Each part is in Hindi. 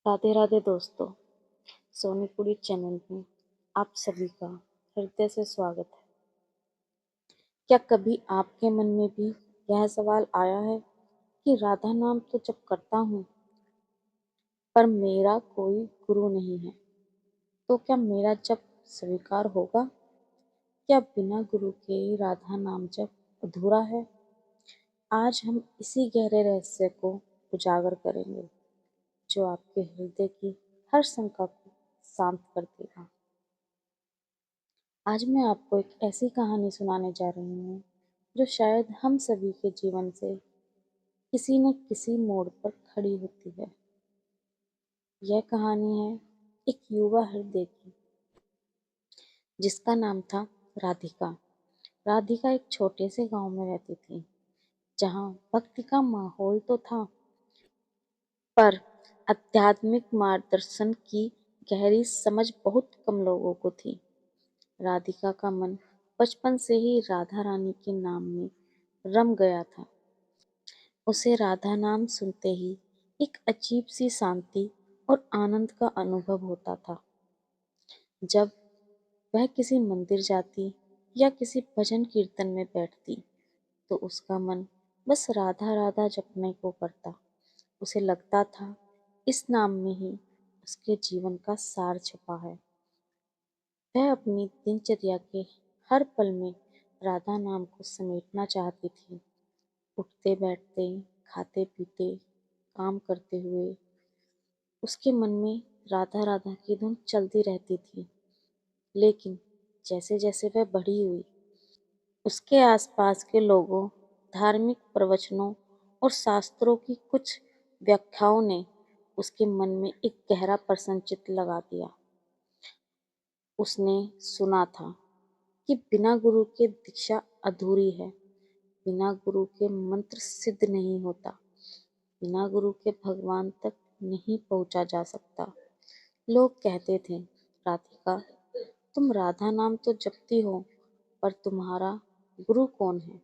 राधे राधे दोस्तों। सोनीपुरी चैनल में आप सभी का हृदय से स्वागत है। क्या कभी आपके मन में भी यह सवाल आया है कि राधा नाम तो जप करता हूँ पर मेरा कोई गुरु नहीं है, तो क्या मेरा जप स्वीकार होगा? क्या बिना गुरु के राधा नाम जप अधूरा है? आज हम इसी गहरे रहस्य को उजागर करेंगे जो आपके हृदय की हर शंका को शांत कर देगा। आज मैं आपको एक ऐसी कहानी सुनाने जा रही हूँ जो शायद हम सभी के जीवन से किसी न किसी मोड़ पर खड़ी होती है। यह कहानी है एक युवा हृदय की जिसका नाम था राधिका। राधिका एक छोटे से गांव में रहती थी जहाँ भक्ति का माहौल तो था पर आध्यात्मिक मार्गदर्शन की गहरी समझ बहुत कम लोगों को थी। राधिका का मन बचपन से ही राधा रानी के नाम में रम गया था। उसे राधा नाम सुनते ही एक अजीब सी शांति और आनंद का अनुभव होता था। जब वह किसी मंदिर जाती या किसी भजन कीर्तन में बैठती तो उसका मन बस राधा राधा जपने को करता। उसे लगता था इस नाम में ही उसके जीवन का सार छिपा है। वह अपनी दिनचर्या के हर पल में राधा नाम को समेटना चाहती थी। उठते बैठते, खाते पीते, काम करते हुए उसके मन में राधा राधा की धुन चलती रहती थी। लेकिन जैसे जैसे वह बड़ी हुई, उसके आसपास के लोगों, धार्मिक प्रवचनों और शास्त्रों की कुछ व्याख्याओं ने उसके मन में एक गहरा प्रश्न चिन्ह लगा दिया। उसने सुना था कि बिना गुरु के दीक्षा अधूरी है, बिना गुरु के मंत्र सिद्ध नहीं होता, बिना गुरु के भगवान तक नहीं पहुंचा जा सकता। लोग कहते थे, राधिका, तुम राधा नाम तो जपती हो, पर तुम्हारा गुरु कौन है?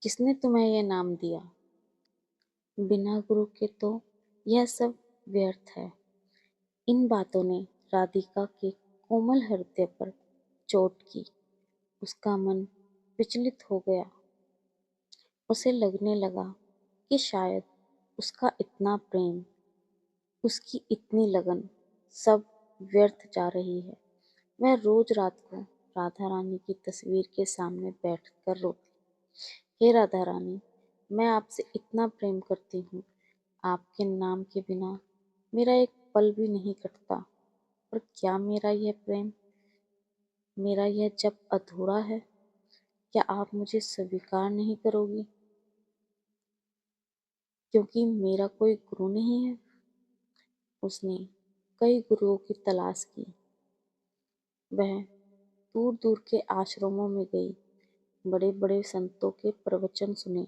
किसने तुम्हें यह नाम दिया? बिना गुरु के तो यह सब व्यर्थ है। इन बातों ने राधिका के कोमल हृदय पर चोट की। उसका मन विचलित हो गया। उसे लगने लगा कि शायद उसका इतना प्रेम, उसकी इतनी लगन सब व्यर्थ जा रही है। वह रोज रात को राधा रानी की तस्वीर के सामने बैठकर रोती, हे राधा रानी, मैं आपसे इतना प्रेम करती हूँ, आपके नाम के बिना मेरा एक पल भी नहीं कटता। और क्या मेरा यह प्रेम, मेरा यह जप अधूरा है? क्या आप मुझे स्वीकार नहीं करोगी क्योंकि मेरा कोई गुरु नहीं है? उसने कई गुरुओं की तलाश की। वह दूर दूर के आश्रमों में गई, बड़े बड़े संतों के प्रवचन सुने,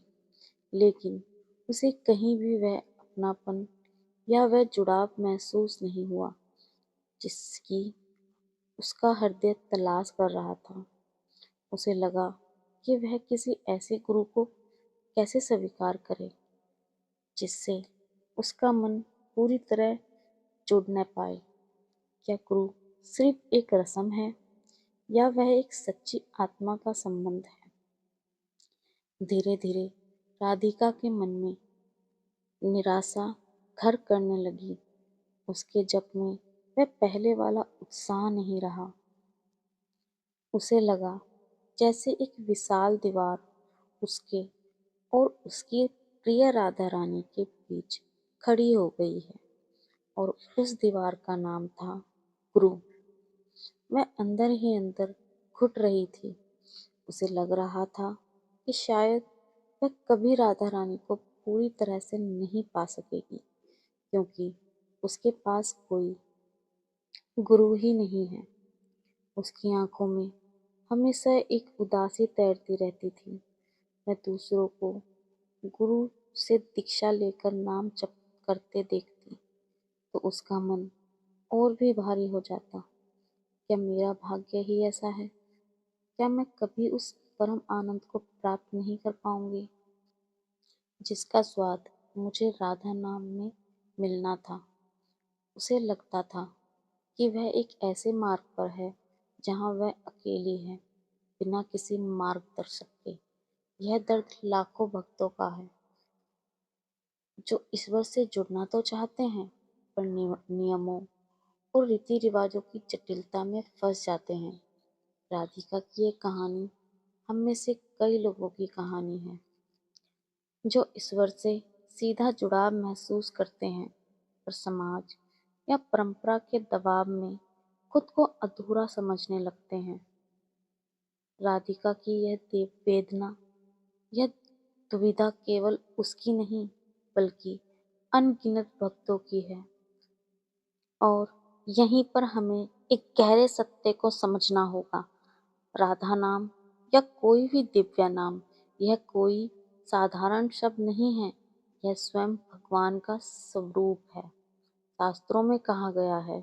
लेकिन उसे कहीं भी वह अपनापन या वह जुड़ाव महसूस नहीं हुआ जिसकी उसका हृदय तलाश कर रहा था। उसे लगा कि वह किसी ऐसे गुरु को कैसे स्वीकार करे जिससे उसका मन पूरी तरह जुड़ न पाए। क्या गुरु सिर्फ एक रस्म है या वह एक सच्ची आत्मा का संबंध है? धीरे धीरे राधिका के मन में निराशा घर करने लगी। उसके जप में वह पहले वाला उत्साह नहीं रहा। उसे लगा जैसे एक विशाल दीवार उसके और उसकी प्रिय राधा रानी के बीच खड़ी हो गई है और उस दीवार का नाम था गुरु। वह अंदर ही अंदर घुट रही थी। उसे लग रहा था कि शायद वह कभी राधा रानी को पूरी तरह से नहीं पा सकेगी क्योंकि उसके पास कोई गुरु ही नहीं है। उसकी आंखों में हमेशा एक उदासी तैरती रहती थी। वह दूसरों को गुरु से दीक्षा लेकर नाम जप करते देखती तो उसका मन और भी भारी हो जाता। क्या मेरा भाग्य ही ऐसा है? क्या मैं कभी उस परम आनंद को प्राप्त नहीं कर पाऊंगी जिसका स्वाद मुझे राधा नाम में मिलना था? उसे लगता था कि वह एक ऐसे मार्ग पर है जहाँ वह अकेली है, बिना किसी मार्गदर्शक के। यह दर्द लाखों भक्तों का है जो ईश्वर से जुड़ना तो चाहते हैं, पर नियमों और रीति रिवाजों की जटिलता में फंस जाते हैं। राधिका की ये कहानी हम में से कई लोगों की कहानी है जो ईश्वर से सीधा जुड़ाव महसूस करते हैं, पर समाज या परंपरा के दबाव में खुद को अधूरा समझने लगते हैं। राधिका की यह वेदना, यह दुविधा केवल उसकी नहीं, बल्कि अनगिनत भक्तों की है। और यहीं पर हमें एक गहरे सत्य को समझना होगा। राधा नाम या कोई भी दिव्य नाम, यह कोई साधारण शब्द नहीं है, यह स्वयं भगवान का स्वरूप है। शास्त्रों में कहा गया है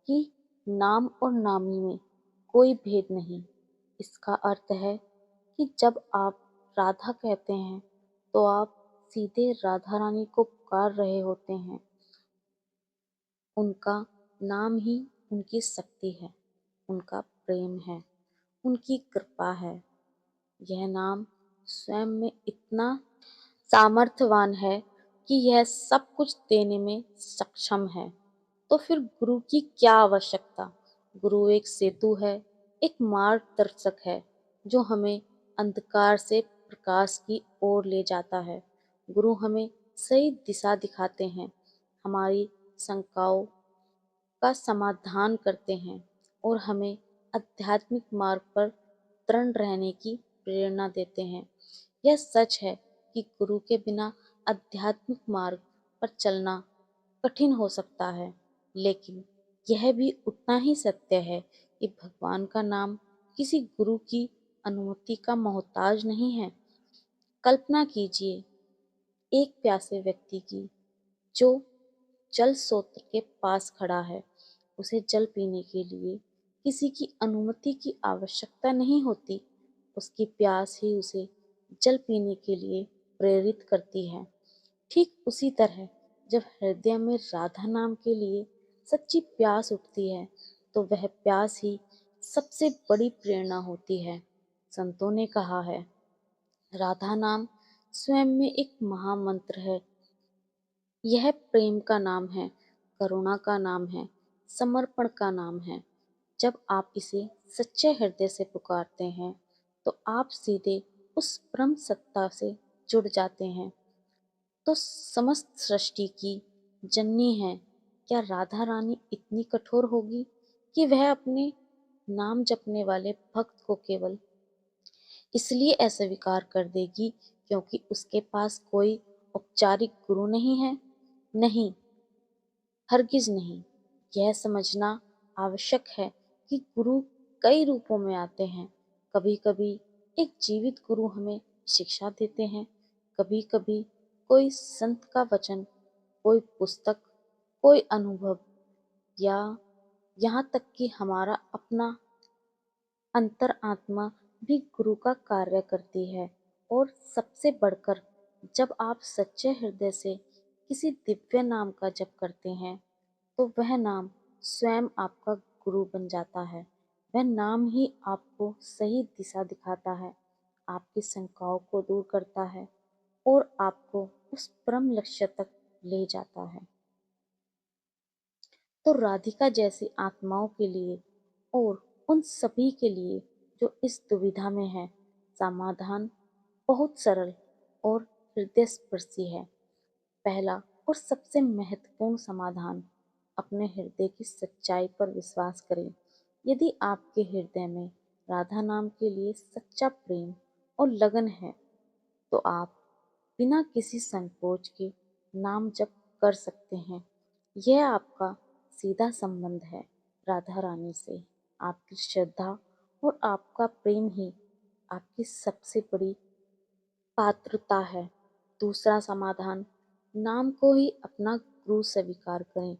कि नाम और नामी में कोई भेद नहीं। इसका अर्थ है कि जब आप राधा कहते हैं तो आप सीधे राधा रानी को पुकार रहे होते हैं। उनका नाम ही उनकी शक्ति है, उनका प्रेम है, उनकी कृपा है। यह नाम स्वयं में इतना सामर्थ्यवान है कि यह सब कुछ देने में सक्षम है। तो फिर गुरु की क्या आवश्यकता? गुरु एक सेतु है, एक मार्गदर्शक है जो हमें अंधकार से प्रकाश की ओर ले जाता है। गुरु हमें सही दिशा दिखाते हैं, हमारी शंकाओं का समाधान करते हैं और हमें आध्यात्मिक मार्ग पर दृढ़ रहने की प्रेरणा देते हैं। यह सच है कि गुरु के बिना आध्यात्मिक मार्ग पर चलना कठिन हो सकता है, लेकिन यह भी उतना ही सत्य है कि भगवान का नाम किसी गुरु की अनुमति का मोहताज नहीं है। कल्पना कीजिए एक प्यासे व्यक्ति की जो जल स्रोत के पास खड़ा है। उसे जल पीने के लिए किसी की अनुमति की आवश्यकता नहीं होती। उसकी प्यास ही उसे जल पीने के लिए प्रेरित करती है। ठीक उसी तरह जब हृदय में राधा नाम के लिए सच्ची प्यास उठती है, तो वह प्यास ही सबसे बड़ी प्रेरणा होती है। संतों ने कहा है, राधा नाम स्वयं में एक महामंत्र है। यह प्रेम का नाम है, करुणा का नाम है, समर्पण का नाम है। जब आप इसे सच्चे हृदय से पुकारते हैं, तो आप सीधे उस परम सत्ता से जुड़ जाते हैं। तो समस्त सृष्टि की जननी है, क्या राधा रानी इतनी कठोर होगी कि वह अपने नाम जपने वाले भक्त को केवल इसलिए अस्वीकार कर देगी क्योंकि उसके पास कोई औपचारिक गुरु नहीं है? नहीं, हरगिज नहीं। यह समझना आवश्यक है कि गुरु कई रूपों में आते हैं। कभी कभी एक जीवित गुरु हमें शिक्षा देते हैं, कभी कभी कोई संत का वचन, कोई पुस्तक, कोई अनुभव, या यहाँ तक कि हमारा अपना अंतरात्मा भी गुरु का कार्य करती है। और सबसे बढ़कर, जब आप सच्चे हृदय से किसी दिव्य नाम का जप करते हैं, तो वह नाम स्वयं आपका गुरु बन जाता है। वह नाम ही आपको सही दिशा दिखाता है, आपकी शंकाओं को दूर करता है और आपको उस परम लक्ष्य तक ले जाता है। तो राधिका जैसी आत्माओं के लिए और उन सभी के लिए जो इस दुविधा में है, समाधान बहुत सरल और हृदयस्पर्शी है। पहला और सबसे महत्वपूर्ण समाधान, अपने हृदय की सच्चाई पर विश्वास करें। यदि आपके हृदय में राधा नाम के लिए सच्चा प्रेम और लगन है, तो आप बिना किसी संकोच के नाम जप कर सकते हैं। यह आपका सीधा संबंध है राधा रानी से। आपकी श्रद्धा और आपका प्रेम ही आपकी सबसे बड़ी पात्रता है। दूसरा समाधान, नाम को ही अपना गुरु स्वीकार करें।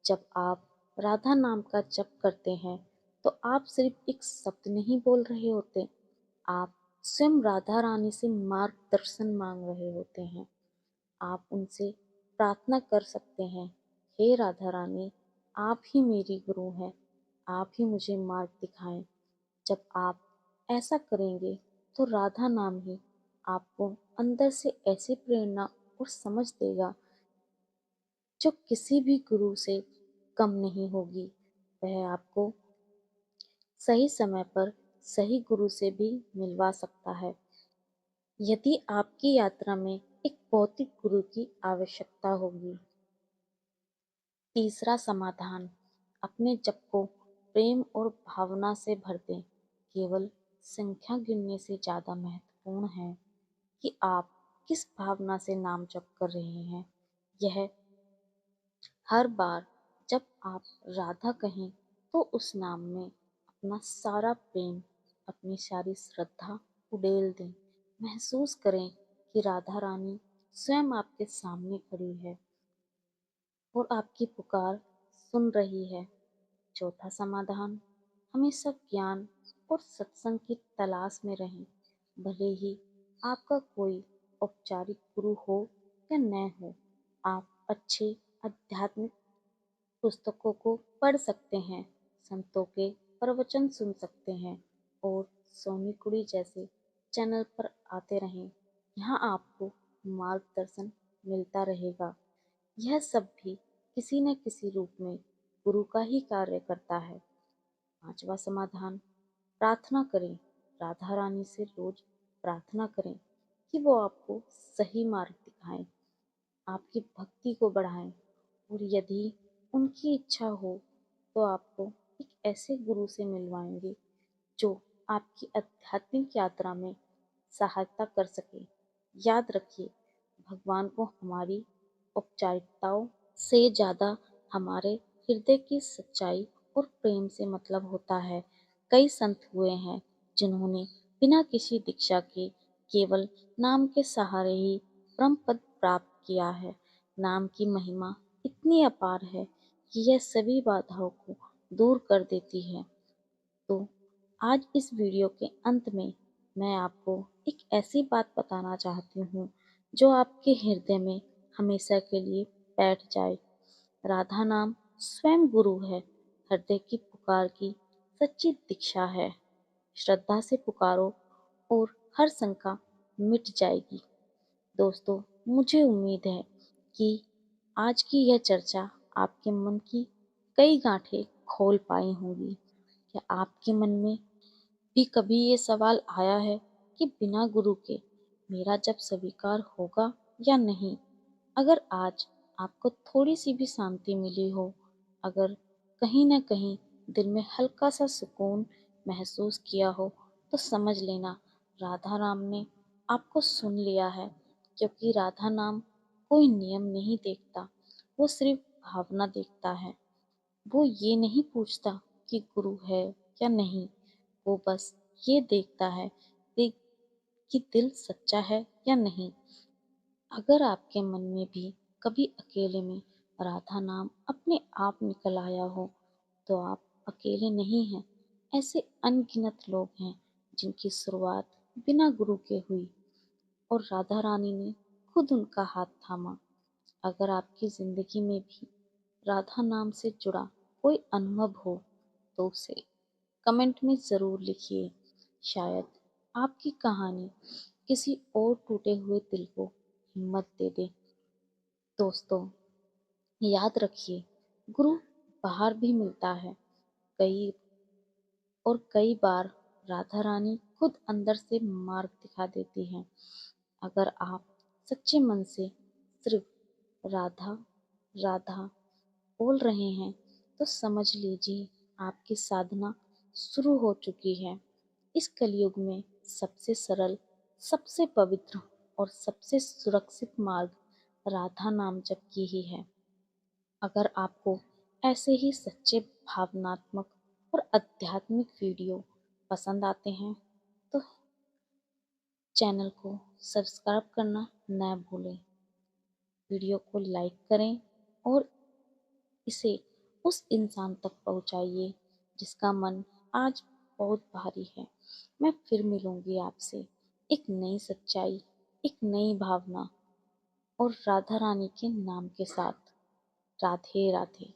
जब आप राधा नाम का जप करते हैं, तो आप सिर्फ एक शब्द नहीं बोल रहे होते, आप स्वयं राधा रानी से मार्गदर्शन मांग रहे होते हैं। आप उनसे प्रार्थना कर सकते हैं, हे राधा रानी, आप ही मेरी गुरु हैं, आप ही मुझे मार्ग दिखाएं। जब आप ऐसा करेंगे तो राधा नाम ही आपको अंदर से ऐसी प्रेरणा और समझ देगा जो किसी भी गुरु से कम नहीं होगी। वह आपको सही समय पर सही गुरु से भी मिलवा सकता है। यदि आपकी यात्रा में एक भौतिक गुरु की आवश्यकता होगी। तीसरा समाधान, अपने जप को प्रेम और भावना से भर दें। केवल संख्या गिनने से ज्यादा महत्वपूर्ण है कि आप किस भावना से नाम जप कर रहे हैं। यह हर बार जब आप राधा कहें तो उस नाम में अपना सारा प्रेम, अपनी सारी श्रद्धा उड़ेल दें। महसूस करें कि राधा रानी स्वयं आपके सामने खड़ी है और आपकी पुकार सुन रही है। चौथा समाधान, हमेशा ज्ञान और सत्संग की तलाश में रहें। भले ही आपका कोई औपचारिक गुरु हो या न हो, आप अच्छे आध्यात्मिक पुस्तकों को पढ़ सकते हैं, संतों के प्रवचन सुन सकते हैं और सोनी कुड़ी जैसे चैनल पर आते रहें। यहाँ आपको मार्गदर्शन मिलता रहेगा। यह सब भी किसी न किसी रूप में गुरु का ही कार्य करता है। पांचवा समाधान, प्रार्थना करें। राधा रानी से रोज प्रार्थना करें कि वो आपको सही मार्ग दिखाएं, आपकी भक्ति को बढ़ाएं और यदि उनकी इच्छा हो तो आपको एक ऐसे गुरु से मिलवाएंगे जो आपकी आध्यात्मिक यात्रा में सहायता कर सके। याद रखिए, भगवान को हमारी औपचारिकताओं से ज्यादा हमारे हृदय की सच्चाई और प्रेम से मतलब होता है। कई संत हुए हैं जिन्होंने बिना किसी दीक्षा के केवल नाम के सहारे ही परम पद प्राप्त किया है। नाम की महिमा इतनी अपार है कि यह सभी बाधाओं को दूर कर देती है। तो आज इस वीडियो के अंत में मैं आपको एक ऐसी बात बताना चाहती हूँ जो आपके हृदय में हमेशा के लिए बैठ जाए। राधा नाम स्वयं गुरु है, हृदय की पुकार की सच्ची दीक्षा है। श्रद्धा से पुकारो और हर शंका मिट जाएगी। दोस्तों, मुझे उम्मीद है कि आज की यह चर्चा आपके मन की कई गांठें खोल पाई होंगी। क्या आपके मन में भी कभी ये सवाल आया है कि बिना गुरु के मेरा जप स्वीकार होगा या नहीं? अगर आज आपको थोड़ी सी भी शांति मिली हो, अगर कहीं न कहीं दिल में हल्का सा सुकून महसूस किया हो, तो समझ लेना राधा राम ने आपको सुन लिया है। क्योंकि राधा नाम कोई नियम नहीं देखता, वो सिर्फ भावना देखता है। वो ये नहीं पूछता कि गुरु है या नहीं, वो बस ये देखता है कि दिल सच्चा है या नहीं। अगर आपके मन में भी कभी अकेले में राधा नाम अपने आप निकल आया हो, तो आप अकेले नहीं हैं। ऐसे अनगिनत लोग हैं जिनकी शुरुआत बिना गुरु के हुई और राधा रानी ने खुद उनका हाथ थामा। अगर आपकी जिंदगी में भी राधा नाम से जुड़ा कोई अनुभव हो तो उसे कमेंट में ज़रूर लिखिए। शायद आपकी कहानी किसी और टूटे हुए दिल को हिम्मत दे दे। दोस्तों, याद रखिए, गुरु बाहर भी मिलता है कई कई बार राधा रानी खुद अंदर से मार्ग दिखा देती हैं। अगर आप सच्चे मन से सिर्फ राधा राधा बोल रहे हैं तो समझ लीजिए आपकी साधना शुरू हो चुकी है। इस कलयुग में सबसे सरल, सबसे पवित्र और सबसे सुरक्षित मार्ग राधा नाम जप की ही है। अगर आपको ऐसे ही सच्चे भावनात्मक और आध्यात्मिक वीडियो पसंद आते हैं तो चैनल को सब्सक्राइब करना न भूलें। वीडियो को लाइक करें और इसे उस इंसान तक पहुंचाइए जिसका मन आज बहुत भारी है। मैं फिर मिलूंगी आपसे एक नई सच्चाई, एक नई भावना और राधा रानी के नाम के साथ। राधे राधे।